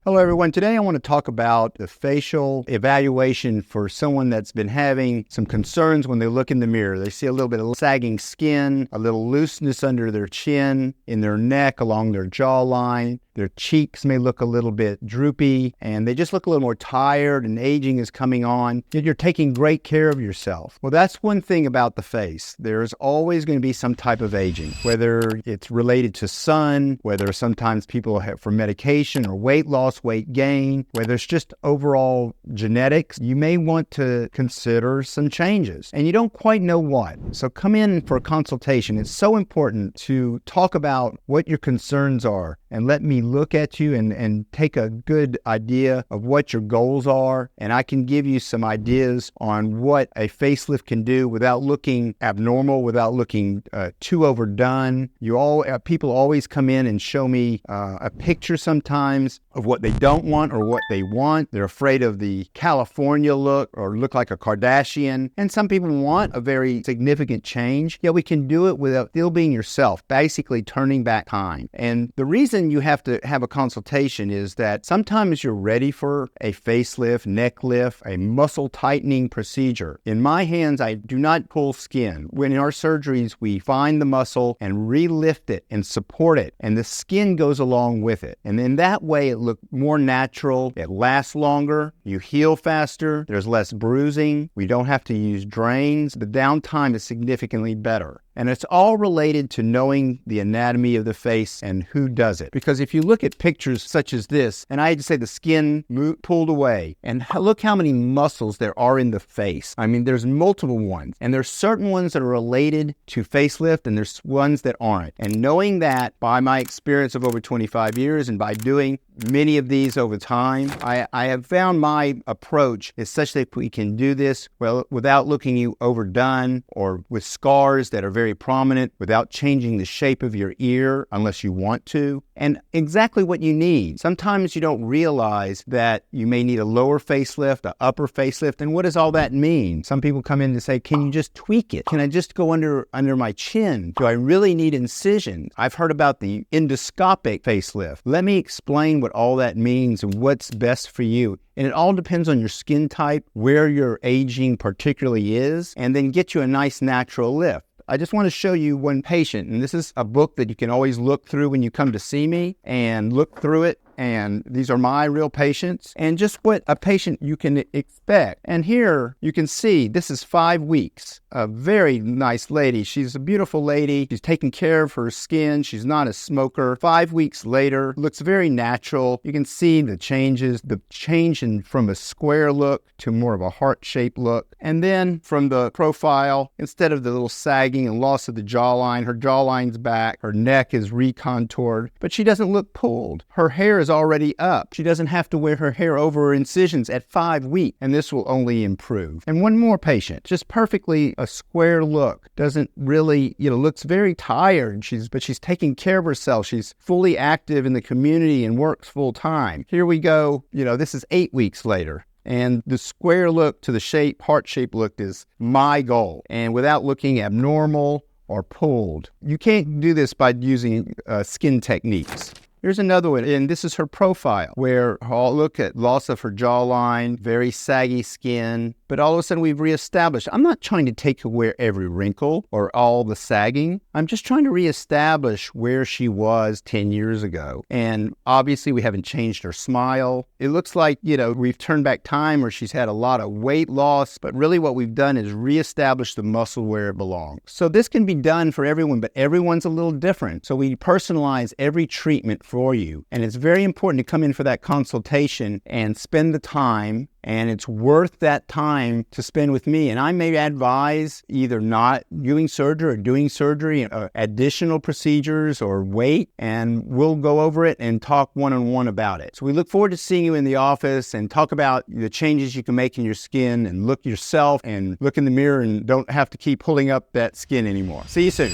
Hello everyone, today I want to talk about the facial evaluation for someone that's been having some concerns when they look in the mirror. They see a little bit of sagging skin, a little looseness under their chin, in their neck, along their jawline. Their cheeks may look a little bit droopy, and they just look a little more tired, and aging is coming on. Yet you're taking great care of yourself. Well, that's one thing about the face. There's always going to be some type of aging, whether it's related to sun, whether sometimes people have for medication or weight loss, weight gain, whether it's just overall genetics. You may want to consider some changes, and you don't quite know what. So come in for a consultation. It's so important to talk about what your concerns are and let me look at you and take a good idea of what your goals are, and I can give you some ideas on what a facelift can do without looking abnormal, without looking too overdone. People always come in and show me a picture sometimes of what they don't want or what they want. They're afraid of the California look or look like a Kardashian, and some people want a very significant change. Yet we can do it without still being yourself, basically turning back time. And the reason you have to have a consultation is that sometimes you're ready for a facelift, neck lift, a muscle tightening procedure. In my hands, I do not pull skin. When in our surgeries, we find the muscle and re-lift it and support it, and the skin goes along with it. And in that way, it looks more natural, it lasts longer, you heal faster, there's less bruising, we don't have to use drains, the downtime is significantly better. And it's all related to knowing the anatomy of the face and who does it. Because if you look at pictures such as this, and I had to say the skin pulled away, and look how many muscles there are in the face. I mean, there's multiple ones, and there's certain ones that are related to facelift, and there's ones that aren't. And knowing that by my experience of over 25 years and by doing many of these over time, I have found my approach is such that we can do this well without looking you overdone or with scars that are very prominent, without changing the shape of your ear unless you want to, and exactly what you need. Sometimes you don't realize that you may need a lower facelift, an upper facelift, and what does all that mean? Some people come in to say, can you just tweak it? Can I just go under my chin? Do I really need incision? I've heard about the endoscopic facelift. Let me explain what all that means and what's best for you. And it all depends on your skin type, where your aging particularly is, and then get you a nice natural lift. I just want to show you one patient, and this is a book that you can always look through when you come to see me and look through it. And these are my real patients and just what a patient you can expect. And here you can see this is 5 weeks. A very nice lady. She's a beautiful lady. She's taking care of her skin. She's not a smoker. 5 weeks later, looks very natural. You can see the changes, the change from a square look to more of a heart-shaped look. And then from the profile, instead of the little sagging and loss of the jawline, her jawline's back, her neck is recontoured, but she doesn't look pulled. Her hair is already up. She doesn't have to wear her hair over her incisions at 5 weeks, and this will only improve. And one more patient, just perfectly a square look, doesn't really, looks very tired, but she's taking care of herself. She's fully active in the community and works full time. Here we go, this is 8 weeks later. And the square look to the heart-shaped look is my goal. And without looking abnormal or pulled. You can't do this by using skin techniques. Here's another one, and this is her profile, where I'll look at loss of her jawline, very saggy skin, but all of a sudden we've reestablished. I'm not trying to take away every wrinkle or all the sagging. I'm just trying to reestablish where she was 10 years ago. And obviously we haven't changed her smile. It looks like, we've turned back time or she's had a lot of weight loss, but really what we've done is reestablish the muscle where it belongs. So this can be done for everyone, but everyone's a little different. So we personalize every treatment for you. And it's very important to come in for that consultation and spend the time, and it's worth that time to spend with me. And I may advise either not doing surgery or doing surgery, additional procedures or wait, and we'll go over it and talk one-on-one about it. So we look forward to seeing you in the office and talk about the changes you can make in your skin and look yourself and look in the mirror and don't have to keep pulling up that skin anymore. See you soon.